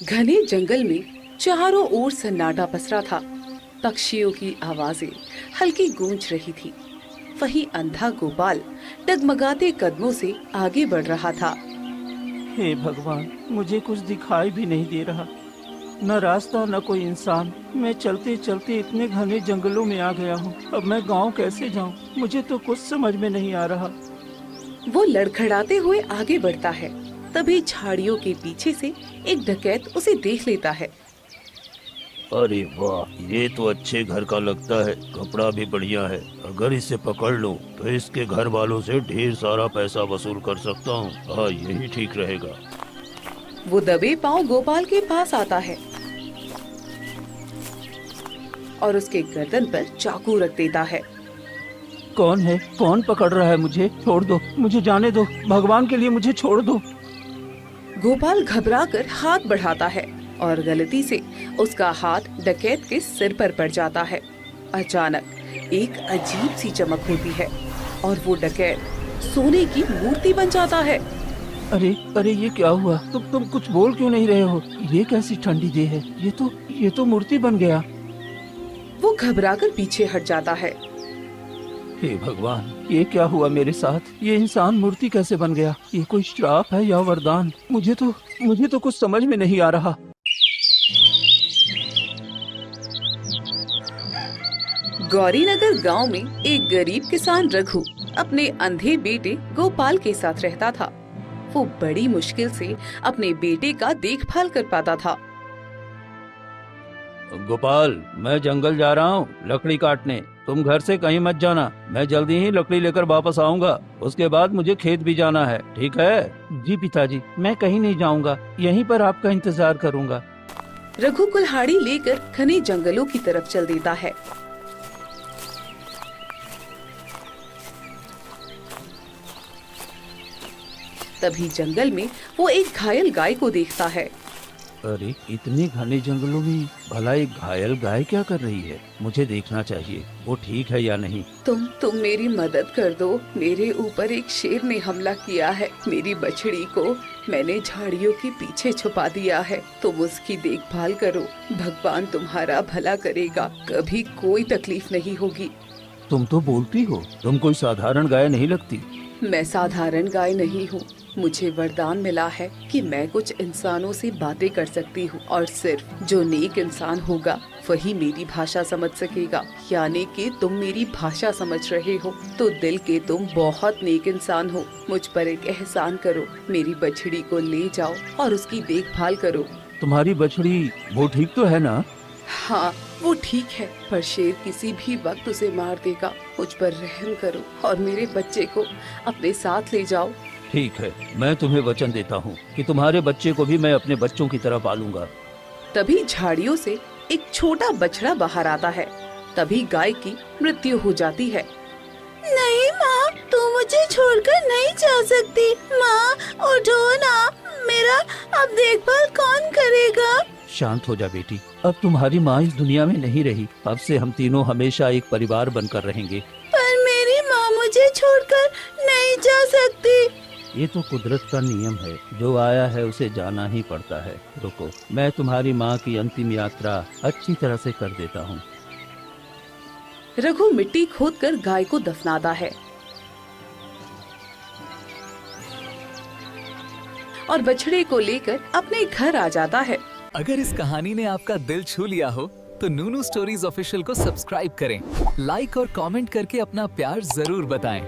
घने जंगल में चारों ओर सन्नाटा पसरा था। पक्षियों की आवाजें हल्की गूंज रही थी। वहीं अंधा गोपाल डगमगाते कदमों से आगे बढ़ रहा था। हे भगवान, मुझे कुछ दिखाई भी नहीं दे रहा, न रास्ता न कोई इंसान। मैं चलते चलते इतने घने जंगलों में आ गया हूँ। अब मैं गांव कैसे जाऊँ? मुझे तो कुछ समझ में नहीं आ रहा। वो लड़खड़ाते हुए आगे बढ़ता है। तभी झाड़ियों के पीछे से एक डकैत उसे देख लेता है। अरे वाह, ये तो अच्छे घर का लगता है। कपड़ा भी बढ़िया है। अगर इसे पकड़ लूं तो इसके घर वालों से ढेर सारा पैसा वसूल कर सकता हूँ। हाँ, यही ठीक रहेगा। वो दबे पांव गोपाल के पास आता है और उसके गर्दन पर चाकू रख देता है। कौन है? कौन पकड़ रहा है मुझे? छोड़ दो, मुझे जाने दो। भगवान के लिए मुझे छोड़ दो। गोपाल घबराकर हाथ बढ़ाता है और गलती से उसका हाथ डकैत के सिर पर पड़ जाता है। अचानक एक अजीब सी चमक होती है और वो डकैत सोने की मूर्ति बन जाता है। अरे अरे, ये क्या हुआ? तुम कुछ बोल क्यों नहीं रहे हो? ये कैसी ठंडी देह है? ये तो मूर्ति बन गया। वो घबराकर पीछे हट जाता है। हे भगवान, ये क्या हुआ मेरे साथ? ये इंसान मूर्ति कैसे बन गया? ये कोई श्राप है या वरदान? मुझे तो कुछ समझ में नहीं आ रहा। गौरीनगर गांव में एक गरीब किसान रघु अपने अंधे बेटे गोपाल के साथ रहता था। वो बड़ी मुश्किल से अपने बेटे का देखभाल कर पाता था। गोपाल, मैं जंगल जा रहा हूँ लकड़ी काटने। तुम घर से कहीं मत जाना। मैं जल्दी ही लकड़ी लेकर वापस आऊंगा। उसके बाद मुझे खेत भी जाना है, ठीक है? जी पिताजी, मैं कहीं नहीं जाऊंगा। यहीं पर आपका इंतजार करूंगा। रघु कुल्हाड़ी लेकर घने जंगलों की तरफ चल देता है। तभी जंगल में वो एक घायल गाय को देखता है। अरे, इतने घने जंगलों में भला एक घायल गाय क्या कर रही है? मुझे देखना चाहिए, वो ठीक है या नहीं। तुम मेरी मदद कर दो। मेरे ऊपर एक शेर ने हमला किया है। मेरी बछड़ी को मैंने झाड़ियों के पीछे छुपा दिया है। तुम उसकी देखभाल करो। भगवान तुम्हारा भला करेगा। कभी कोई तकलीफ नहीं होगी। तुम तो बोलती हो, तुम कोई साधारण गाय नहीं लगती। मैं साधारण गाय नहीं हूँ। मुझे वरदान मिला है कि मैं कुछ इंसानों से बातें कर सकती हूँ और सिर्फ जो नेक इंसान होगा वही मेरी भाषा समझ सकेगा। यानी कि तुम मेरी भाषा समझ रहे हो तो दिल के तुम बहुत नेक इंसान हो। मुझ पर एक एहसान करो। मेरी बछड़ी को ले जाओ और उसकी देखभाल करो। तुम्हारी बछड़ी वो ठीक तो है ना? हाँ, वो ठीक है, पर शेर किसी भी वक्त उसे मार देगा। मुझ पर रहम करो और मेरे बच्चे को अपने साथ ले जाओ। ठीक है, मैं तुम्हें वचन देता हूँ कि तुम्हारे बच्चे को भी मैं अपने बच्चों की तरह पालूंगा। तभी झाड़ियों से एक छोटा बछड़ा बाहर आता है। तभी गाय की मृत्यु हो जाती है। नहीं माँ, तू मुझे छोड़कर नहीं जा सकती। माँ, उठो ना। मेरा अब देखभाल कौन करेगा? शांत हो जा बेटी। अब तुम्हारी माँ इस दुनिया में नहीं रही। अब से हम तीनों हमेशा एक परिवार बनकर रहेंगे। पर मेरी माँ मुझे छोड़कर नहीं जा सकती। ये तो कुदरत का नियम है, जो आया है उसे जाना ही पड़ता है। रुको, मैं तुम्हारी माँ की अंतिम यात्रा अच्छी तरह से कर देता हूँ। रघु मिट्टी खोदकर गाय को दफनाता है और बछड़े को लेकर अपने घर आ जाता है। अगर इस कहानी ने आपका दिल छू लिया हो तो नूनू स्टोरीज ऑफिशियल को सब्सक्राइब करें, लाइक और कमेंट करके अपना प्यार जरूर बताएं।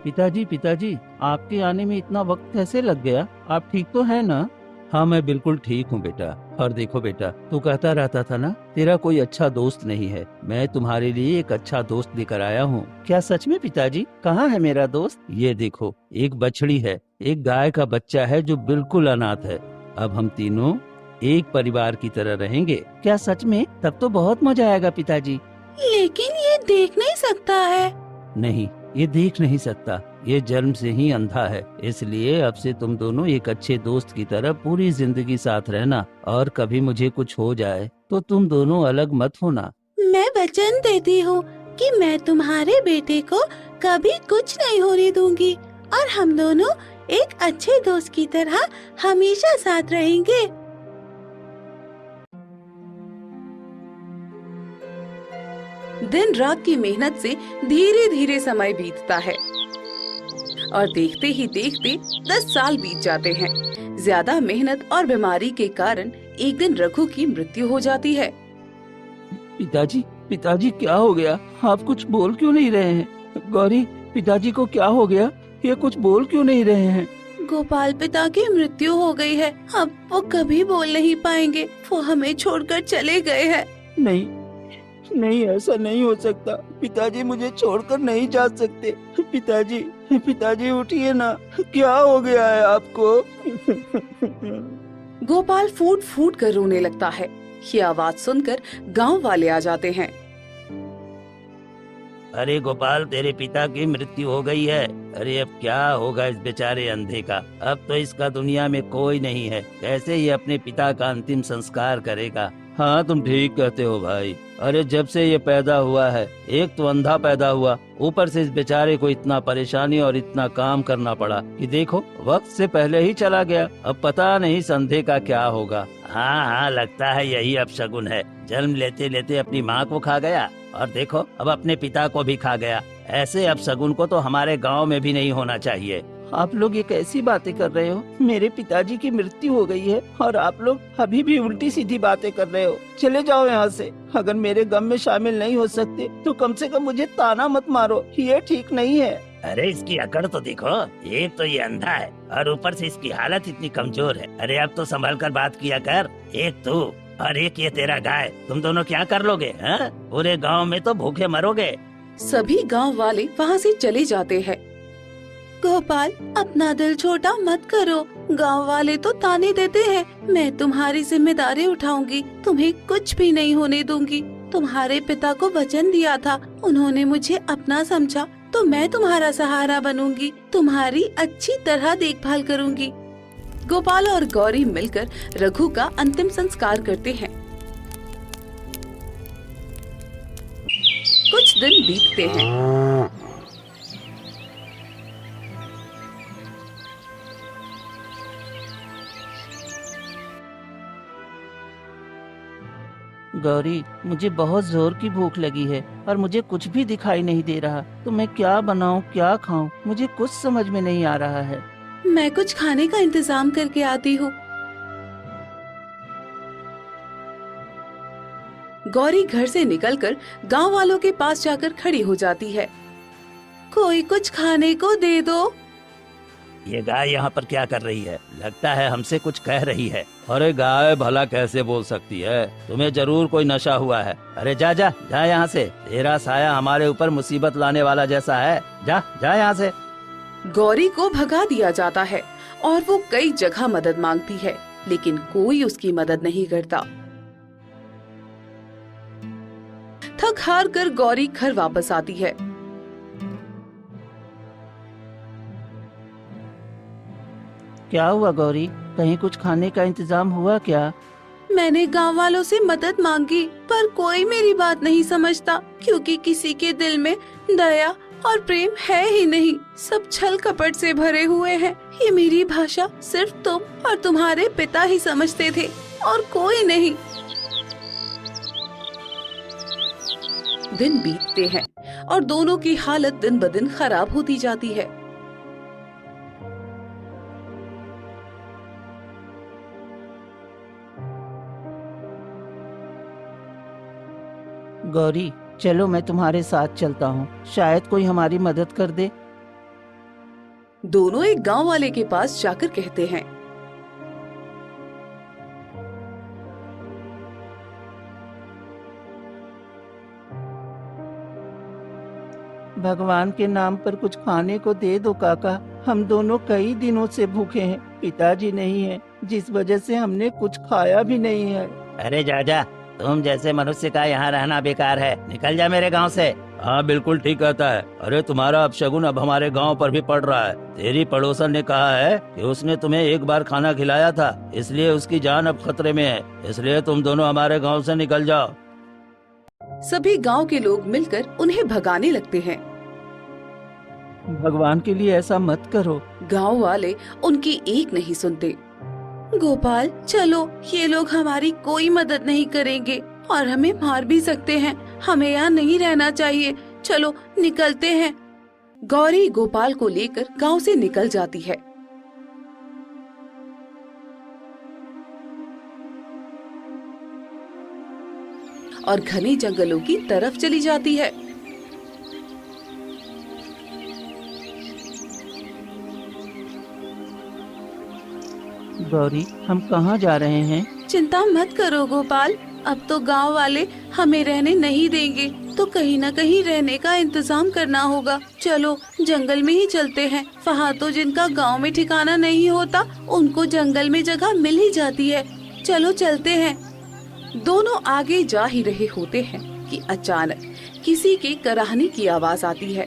पिताजी, आपके आने में इतना वक्त कैसे लग गया? आप ठीक तो है ना? हाँ, मैं बिल्कुल ठीक हूँ बेटा। और देखो बेटा, तू कहता रहता था ना तेरा कोई अच्छा दोस्त नहीं है। मैं तुम्हारे लिए एक अच्छा दोस्त लेकर आया हूँ। क्या सच में पिताजी? कहाँ है मेरा दोस्त? ये देखो, एक बछड़ी है, एक गाय का बच्चा है जो बिल्कुल अनाथ है। अब हम तीनों एक परिवार की तरह रहेंगे। क्या सच में? तब तो बहुत मजा आएगा पिताजी। लेकिन ये देख नहीं सकता है। नहीं, ये देख नहीं सकता। ये जन्म से ही अंधा है। इसलिए अब से तुम दोनों एक अच्छे दोस्त की तरह पूरी जिंदगी साथ रहना। और कभी मुझे कुछ हो जाए तो तुम दोनों अलग मत होना। मैं वचन देती हूँ कि मैं तुम्हारे बेटे को कभी कुछ नहीं होने दूंगी और हम दोनों एक अच्छे दोस्त की तरह हमेशा साथ रहेंगे। दिन रात की मेहनत से धीरे धीरे समय बीतता है और देखते ही देखते 10 साल बीत जाते हैं। ज्यादा मेहनत और बीमारी के कारण एक दिन रघु की मृत्यु हो जाती है। पिताजी, पिताजी क्या हो गया? आप कुछ बोल क्यों नहीं रहे हैं? गौरी, पिताजी को क्या हो गया? ये कुछ बोल क्यों नहीं रहे हैं? गोपाल पिता की मृत्यु हो गई है। अब वो कभी बोल नहीं पाएंगे। वो हमें छोड़कर चले गए हैं। नहीं नहीं, ऐसा नहीं हो सकता। पिताजी मुझे छोड़कर नहीं जा सकते। पिताजी, पिताजी उठिए ना, क्या हो गया है आपको? गोपाल फूट फूट कर रोने लगता है। ये आवाज सुनकर गांव वाले आ जाते हैं। अरे गोपाल, तेरे पिता की मृत्यु हो गई है। अरे अब क्या होगा इस बेचारे अंधे का? अब तो इसका दुनिया में कोई नहीं है। कैसे ये अपने पिता का अंतिम संस्कार करेगा? हाँ, तुम ठीक कहते हो भाई। अरे जब से ये पैदा हुआ है, एक तो अंधा पैदा हुआ, ऊपर से इस बेचारे को इतना परेशानी और इतना काम करना पड़ा कि देखो वक्त से पहले ही चला गया। अब पता नहीं इस अंधे का क्या होगा। हाँ हाँ, लगता है यही अपशगुन है। जन्म लेते लेते अपनी माँ को खा गया और देखो अब अपने पिता को भी खा गया। ऐसे अपशगुन को तो हमारे गांव में भी नहीं होना चाहिए। आप लोग ये कैसी बातें कर रहे हो? मेरे पिताजी की मृत्यु हो गई है और आप लोग अभी भी उल्टी सीधी बातें कर रहे हो। चले जाओ यहाँ से। अगर मेरे गम में शामिल नहीं हो सकते तो कम से कम मुझे ताना मत मारो। ये ठीक नहीं है। अरे इसकी अकड़ तो देखो। एक तो ये अंधा है और ऊपर से इसकी हालत इतनी कमजोर है। अरे अब तो संभल कर बात किया कर। एक तू और एक ये तेरा गाय, तुम दोनों क्या कर लोगे? हाँ, पूरे गांव में तो भूखे मरोगे। सभी गांव वाले वहाँ से चले जाते हैं। गोपाल, अपना दिल छोटा मत करो। गांव वाले तो ताने देते हैं। मैं तुम्हारी जिम्मेदारी उठाऊंगी। तुम्हें कुछ भी नहीं होने दूंगी। तुम्हारे पिता को वचन दिया था, उन्होंने मुझे अपना समझा, तो मैं तुम्हारा सहारा बनूंगी। तुम्हारी अच्छी तरह देखभाल करूंगी। गोपाल और गौरी मिलकर रघु का अंतिम संस्कार करते हैं। कुछ दिन बीतते हैं। गौरी, मुझे बहुत जोर की भूख लगी है और मुझे कुछ भी दिखाई नहीं दे रहा। तो मैं क्या बनाऊं, क्या खाऊं? मुझे कुछ समझ में नहीं आ रहा है। मैं कुछ खाने का इंतजाम करके आती हूँ। गौरी घर से निकलकर गांव वालों के पास जाकर खड़ी हो जाती है। कोई कुछ खाने को दे दो। ये गाय यहाँ पर क्या कर रही है? लगता है हमसे कुछ कह रही है। अरे गाय भला कैसे बोल सकती है? तुम्हें जरूर कोई नशा हुआ है। अरे जा जा जा यहाँ से। तेरा साया हमारे ऊपर मुसीबत लाने वाला जैसा है। जा जा यहाँ से। गौरी को भगा दिया जाता है और वो कई जगह मदद मांगती है, लेकिन कोई उसकी मदद नहीं करता। थक हार कर गौरी घर वापस आती है। क्या हुआ गौरी? कहीं कुछ खाने का इंतजाम हुआ क्या? मैंने गांव वालों से मदद मांगी, पर कोई मेरी बात नहीं समझता, क्योंकि किसी के दिल में दया और प्रेम है ही नहीं। सब छल कपट से भरे हुए हैं। ये मेरी भाषा सिर्फ तुम और तुम्हारे पिता ही समझते थे और कोई नहीं। दिन बीतते हैं और दोनों की हालत दिन ब दिन खराब होती जाती है। गौरी, चलो मैं तुम्हारे साथ चलता हूँ, शायद कोई हमारी मदद कर दे। दोनों एक गांव वाले के पास जाकर कहते हैं, भगवान के नाम पर कुछ खाने को दे दो काका। हम दोनों कई दिनों से भूखे हैं। पिताजी नहीं है, जिस वजह से हमने कुछ खाया भी नहीं है। अरे जा जा, तुम जैसे मनुष्य का यहाँ रहना बेकार है। निकल जा मेरे गांव से। हाँ, बिल्कुल ठीक कहता है। अरे तुम्हारा अपशगुन अब हमारे गांव पर भी पड़ रहा है। तेरी पड़ोसन ने कहा है कि उसने तुम्हें एक बार खाना खिलाया था, इसलिए उसकी जान अब खतरे में है। इसलिए तुम दोनों हमारे गांव से निकल जाओ। सभी गांव के लोग मिलकर उन्हें भगाने लगते हैं। भगवान के लिए ऐसा मत करो। गांव वाले उनकी एक नहीं सुनते। गोपाल चलो, ये लोग हमारी कोई मदद नहीं करेंगे और हमें मार भी सकते हैं। हमें यहाँ नहीं रहना चाहिए, चलो निकलते हैं। गौरी गोपाल को लेकर गांव से निकल जाती है। और घने जंगलों की तरफ चली जाती है। गौरी, हम कहाँ जा रहे हैं? चिंता मत करो गोपाल, अब तो गांव वाले हमें रहने नहीं देंगे, तो कहीं न कहीं रहने का इंतजाम करना होगा। चलो जंगल में ही चलते हैं। वहाँ तो जिनका गांव में ठिकाना नहीं होता, उनको जंगल में जगह मिल ही जाती है। चलो चलते हैं। दोनों आगे जा ही रहे होते हैं कि अचानक किसी के कराहने की आवाज आती है।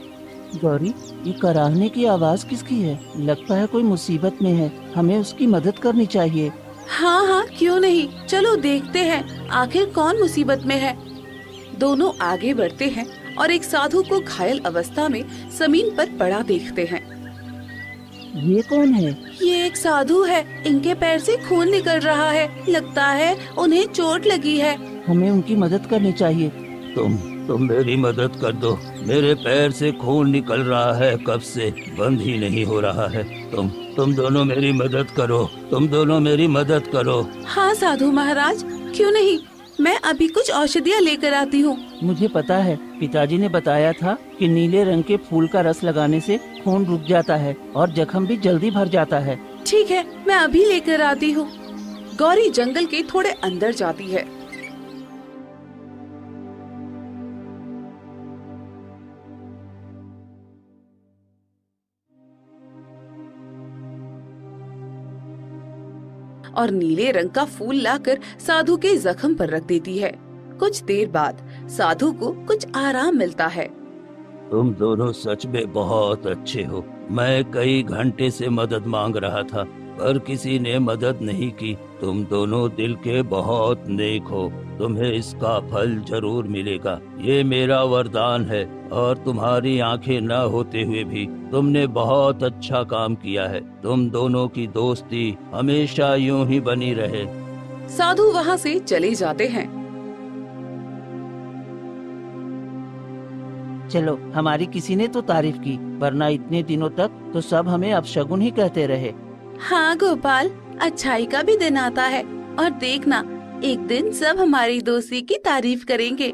गौरी, ये कराहने की आवाज किसकी है? लगता है कोई मुसीबत में है, हमें उसकी मदद करनी चाहिए। हाँ हाँ, क्यों नहीं, चलो देखते हैं आखिर कौन मुसीबत में है। दोनों आगे बढ़ते हैं और एक साधु को घायल अवस्था में जमीन पर पड़ा देखते हैं। ये कौन है? ये एक साधु है, इनके पैर से खून निकल रहा है, लगता है उन्हें चोट लगी है। हमें उनकी मदद करनी चाहिए। तुम मेरी मदद कर दो। मेरे पैर से खून निकल रहा है, कब से बंद ही नहीं हो रहा है। तुम दोनों मेरी मदद करो, तुम दोनों मेरी मदद करो। हाँ साधु महाराज, क्यों नहीं, मैं अभी कुछ औषधियाँ लेकर आती हूँ। मुझे पता है, पिताजी ने बताया था कि नीले रंग के फूल का रस लगाने से खून रुक जाता है और जख्म भी जल्दी भर जाता है। ठीक है, मैं अभी लेकर आती हूँ। गौरी जंगल के थोड़े अंदर जाती है। और नीले रंग का फूल लाकर साधु के जख्म पर रख देती है। कुछ देर बाद साधु को कुछ आराम मिलता है। तुम दोनों सच में बहुत अच्छे हो। मैं कई घंटे से मदद मांग रहा था, पर किसी ने मदद नहीं की। तुम दोनों दिल के बहुत नेक हो, तुम्हें इसका फल जरूर मिलेगा। ये मेरा वरदान है, और तुम्हारी आंखें न होते हुए भी तुमने बहुत अच्छा काम किया है। तुम दोनों की दोस्ती हमेशा यूं ही बनी रहे। साधु वहाँ से चले जाते हैं। चलो, हमारी किसी ने तो तारीफ की, वरना इतने दिनों तक तो सब हमें अपशगुन ही कहते रहे। हाँ गोपाल, अच्छाई का भी दिन आता है, और देखना एक दिन सब हमारी दोस्ती की तारीफ करेंगे।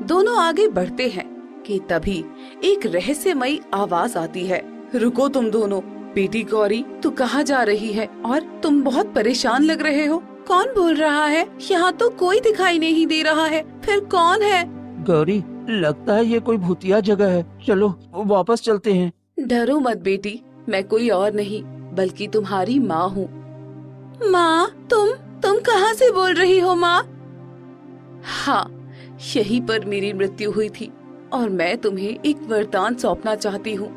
दोनों आगे बढ़ते हैं कि तभी एक रहस्यमयी आवाज आती है। रुको तुम दोनों। बेटी गौरी, तू कहाँ जा रही है? और तुम बहुत परेशान लग रहे हो। कौन बोल रहा है? यहाँ तो कोई दिखाई नहीं दे रहा है, फिर कौन है? गौरी, लगता है ये कोई भूतिया जगह है, चलो वापस चलते हैं। डरो मत बेटी, मैं कोई और नहीं बल्कि तुम्हारी माँ हूँ। माँ, तुम कहाँ से बोल रही हो माँ? हाँ, यहीं पर मेरी मृत्यु हुई थी और मैं तुम्हें एक वरदान सौंपना चाहती हूँ।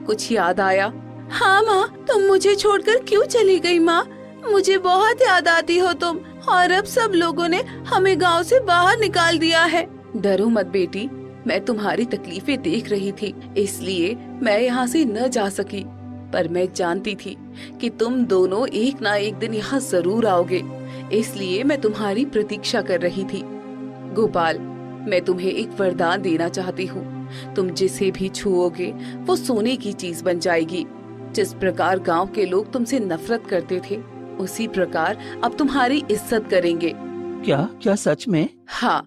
कुछ याद आया? हाँ माँ, तुम मुझे छोड़कर क्यों चली गई माँ? मुझे बहुत याद आती हो तुम, और अब सब लोगों ने हमें गांव से बाहर निकाल दिया है। डरो मत बेटी, मैं तुम्हारी तकलीफें देख रही थी, इसलिए मैं यहाँ से न जा सकी। पर मैं जानती थी कि तुम दोनों एक ना एक दिन यहाँ जरूर आओगे, इसलिए मैं तुम्हारी प्रतीक्षा कर रही थी। गोपाल, मैं तुम्हें एक वरदान देना चाहती हूँ। तुम जिसे भी छुओगे वो सोने की चीज बन जाएगी। जिस प्रकार गांव के लोग तुमसे नफरत करते थे, उसी प्रकार अब तुम्हारी इज्जत करेंगे। क्या सच में? हाँ,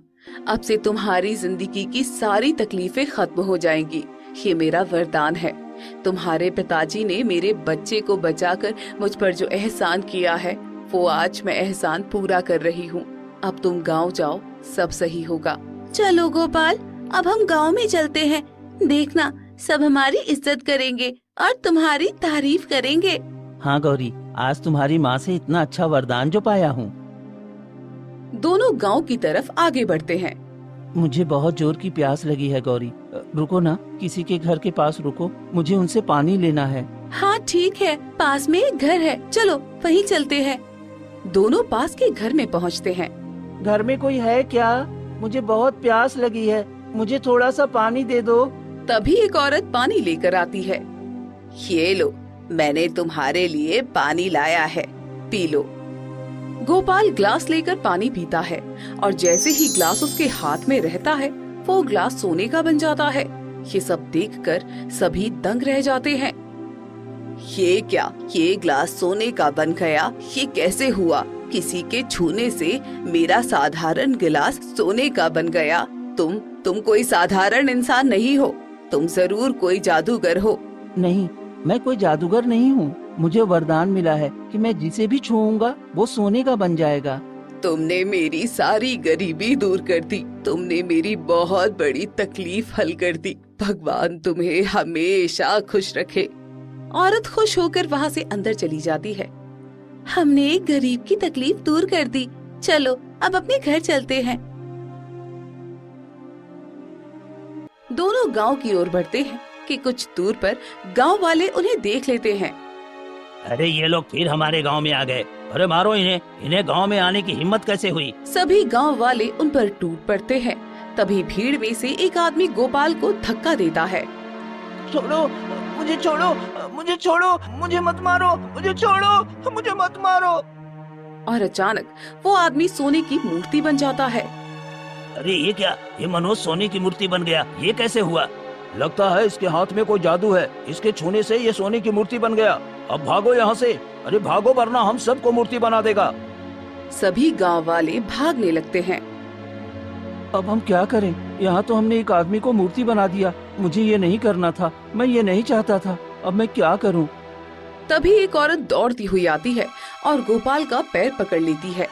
अब से तुम्हारी जिंदगी की सारी तकलीफें खत्म हो जाएंगी। ये मेरा वरदान है। तुम्हारे पिताजी ने मेरे बच्चे को बचाकर मुझ पर जो एहसान किया है, वो आज मैं एहसान पूरा कर रही हूँ। अब तुम गांव जाओ, सब सही होगा। चलो गोपाल, अब हम गांव में चलते हैं। देखना सब हमारी इज्जत करेंगे और तुम्हारी तारीफ करेंगे। हाँ गौरी, आज तुम्हारी माँ से इतना अच्छा वरदान जो पाया हूँ। दोनों गांव की तरफ आगे बढ़ते हैं। मुझे बहुत जोर की प्यास लगी है गौरी, रुको ना, किसी के घर के पास रुको, मुझे उनसे पानी लेना है। हाँ ठीक है, पास में एक घर है, चलो वहीं चलते हैं। दोनों पास के घर में पहुँचते हैं। घर में कोई है क्या? मुझे बहुत प्यास लगी है, मुझे थोड़ा सा पानी दे दो। तभी एक औरत पानी लेकर आती है। ये लो, मैंने तुम्हारे लिए पानी लाया है, पी लो। गोपाल ग्लास लेकर पानी पीता है और जैसे ही ग्लास उसके हाथ में रहता है वो ग्लास सोने का बन जाता है। ये सब देखकर सभी दंग रह जाते हैं। ये क्या, ये ग्लास सोने का बन गया? ये कैसे हुआ? किसी के छूने से मेरा साधारण गिलास सोने का बन गया। तुम कोई साधारण इंसान नहीं हो, तुम जरूर कोई जादूगर हो। नहीं, मैं कोई जादूगर नहीं हूँ। मुझे वरदान मिला है कि मैं जिसे भी छूऊंगा वो सोने का बन जाएगा। तुमने मेरी सारी गरीबी दूर कर दी, तुमने मेरी बहुत बड़ी तकलीफ हल कर दी। भगवान तुम्हें हमेशा खुश रखे। औरत खुश होकर वहाँ से अंदर चली जाती है। हमने एक गरीब की तकलीफ दूर कर दी, चलो अब अपने घर चलते हैं। दोनों गांव की ओर बढ़ते हैं कि कुछ दूर पर गांव वाले उन्हें देख लेते हैं। अरे ये लोग फिर हमारे गांव में आ गए। अरे मारो इन्हें, इन्हें गांव में आने की हिम्मत कैसे हुई? सभी गांव वाले उन पर टूट पड़ते हैं। तभी भीड़ में से एक आदमी गोपाल को धक्का देता है। छोड़ो मुझे, छोड़ो मुझे, छोड़ो मुझे, मत मारो मुझे, छोड़ो मुझे, मत मारो। और अचानक वो आदमी सोने की मूर्ति बन जाता है। अरे ये क्या, ये मनोज सोने की मूर्ति बन गया, ये कैसे हुआ? लगता है इसके हाथ में कोई जादू है, इसके छूने से ये सोने की मूर्ति बन गया। अब भागो यहाँ से, अरे भागो वरना हम सबको मूर्ति बना देगा। सभी गांव वाले भागने लगते हैं। अब हम क्या करें? यहाँ तो हमने एक आदमी को मूर्ति बना दिया। मुझे ये नहीं करना था, मैं ये नहीं चाहता था। अब मैं क्या करूँ? तभी एक औरत दौड़ती हुई आती है और गोपाल का पैर पकड़ लेती है।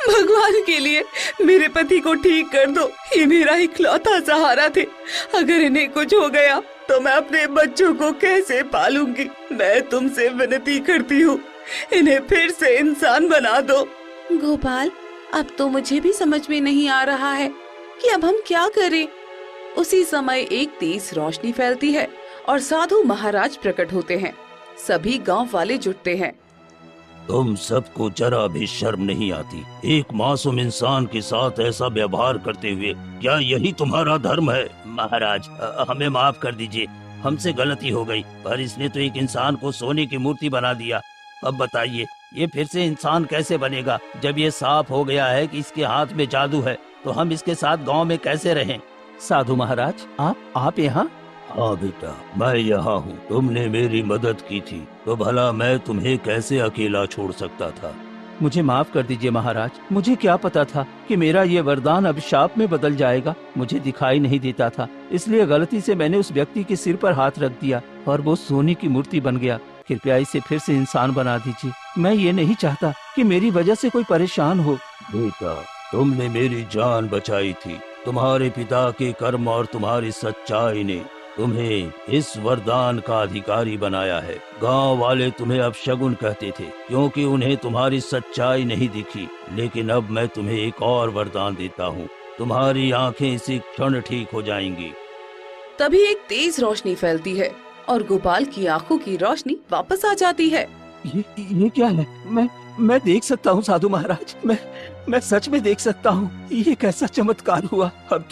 भगवान के लिए मेरे पति को ठीक कर दो, ये मेरा इकलौता सहारा थे। अगर इन्हें कुछ हो गया तो मैं अपने बच्चों को कैसे पालूंगी? मैं तुमसे विनती करती हूँ, इन्हें फिर से इंसान बना दो। गोपाल, अब तो मुझे भी समझ में नहीं आ रहा है कि अब हम क्या करें। उसी समय एक तेज रोशनी फैलती है और साधु महाराज प्रकट होते हैं। सभी गांव वाले जुटते हैं। तुम सबको जरा भी शर्म नहीं आती? एक मासूम इंसान के साथ ऐसा व्यवहार करते हुए, क्या यही तुम्हारा धर्म है? महाराज हमें माफ कर दीजिए, हमसे गलती हो गई, पर इसने तो एक इंसान को सोने की मूर्ति बना दिया। अब बताइए ये फिर से इंसान कैसे बनेगा? जब ये साफ हो गया है कि इसके हाथ में जादू है तो हम इसके साथ गांव में कैसे रहें? साधु महाराज, आप यहाँ? हाँ बेटा, मैं यहाँ हूँ। तुमने मेरी मदद की थी तो भला मैं तुम्हें कैसे अकेला छोड़ सकता था? मुझे माफ कर दीजिए महाराज, मुझे क्या पता था कि मेरा ये वरदान अब शाप में बदल जाएगा। मुझे दिखाई नहीं देता था, इसलिए गलती से मैंने उस व्यक्ति के सिर पर हाथ रख दिया और वो सोने की मूर्ति बन गया। कृपया इसे फिर से इंसान बना दीजिए। मैं ये नहीं चाहता कि मेरी वजह से कोई परेशान हो। बेटा, तुमने मेरी जान बचाई थी। तुम्हारे पिता के कर्म और तुम्हारी सच्चाई ने तुम्हें इस वरदान का अधिकारी बनाया है। गांव वाले तुम्हें अब शगुन कहते थे क्योंकि उन्हें तुम्हारी सच्चाई नहीं दिखी, लेकिन अब मैं तुम्हें एक और वरदान देता हूँ। तुम्हारी आंखें इसी क्षण ठीक हो जाएंगी। तभी एक तेज रोशनी फैलती है और गोपाल की आंखों की रोशनी वापस आ जाती है। ये क्या है? मैं देख सकता हूँ साधु महाराज, मैं सच में देख सकता हूँ। ये कैसा चमत्कार हुआ? अब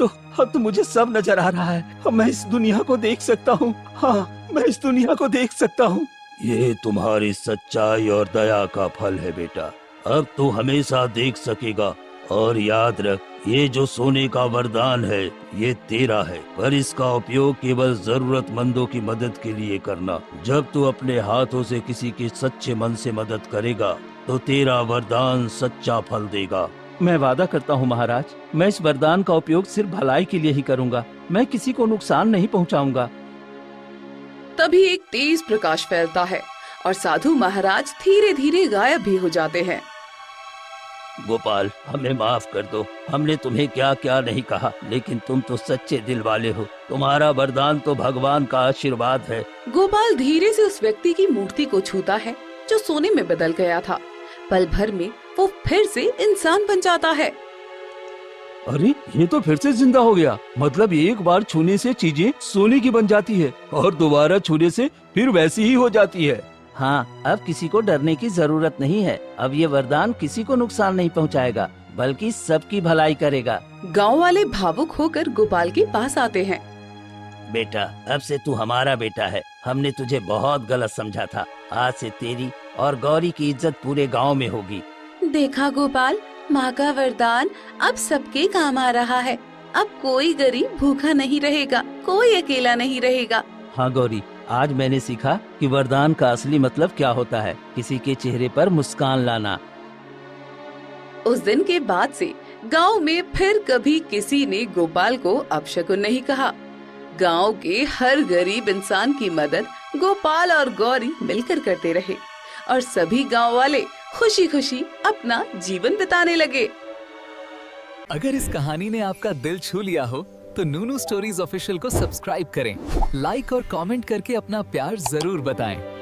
तो मुझे सब नजर आ रहा है। अब मैं इस दुनिया को देख सकता हूँ। हाँ, मैं इस दुनिया को देख सकता हूँ। ये तुम्हारी सच्चाई और दया का फल है बेटा। अब तू हमेशा देख सकेगा। और याद रख, ये जो सोने का वरदान है ये तेरा है, पर इसका उपयोग केवल जरूरतमंदों की मदद के लिए करना। जब तू अपने हाथों से किसी के सच्चे मन से मदद करेगा तो तेरा वरदान सच्चा फल देगा। मैं वादा करता हूँ महाराज, मैं इस वरदान का उपयोग सिर्फ भलाई के लिए ही करूँगा। मैं किसी को नुकसान नहीं पहुँचाऊंगा। तभी एक तेज प्रकाश फैलता है और साधु महाराज धीरे धीरे गायब भी हो जाते हैं। गोपाल, हमें माफ कर दो। हमने तुम्हें क्या क्या नहीं कहा, लेकिन तुम तो सच्चे दिल वाले हो। तुम्हारा वरदान तो भगवान का आशीर्वाद है। गोपाल धीरे से उस व्यक्ति की मूर्ति को छूता है जो सोने में बदल गया था। पल भर में वो फिर से इंसान बन जाता है। अरे ये तो फिर से जिंदा हो गया। मतलब एक बार छूने से चीजें सोने की बन जाती है और दोबारा छूने से फिर वैसी ही हो जाती है। हाँ, अब किसी को डरने की जरूरत नहीं है। अब ये वरदान किसी को नुकसान नहीं पहुँचाएगा, बल्कि सबकी भलाई करेगा। गांव वाले भावुक होकर गोपाल के पास आते हैं। बेटा अब से तू हमारा बेटा है। हमने तुझे बहुत गलत समझा था। आज से तेरी और गौरी की इज्जत पूरे गांव में होगी। देखा गोपाल, माँ का वरदान अब सबके काम आ रहा है। अब कोई गरीब भूखा नहीं रहेगा, कोई अकेला नहीं रहेगा। हाँ गौरी, आज मैंने सीखा कि वरदान का असली मतलब क्या होता है। किसी के चेहरे पर मुस्कान लाना। उस दिन के बाद से गांव में फिर कभी किसी ने गोपाल को अपशकुन नहीं कहा। गांव के हर गरीब इंसान की मदद गोपाल और गौरी मिलकर करते रहे और सभी गांव वाले खुशी खुशी अपना जीवन बिताने लगे। अगर इस कहानी ने आपका दिल छू लिया हो तो नूनू स्टोरीज ऑफिशियल को सब्सक्राइब करें, लाइक और कमेंट करके अपना प्यार जरूर बताएं।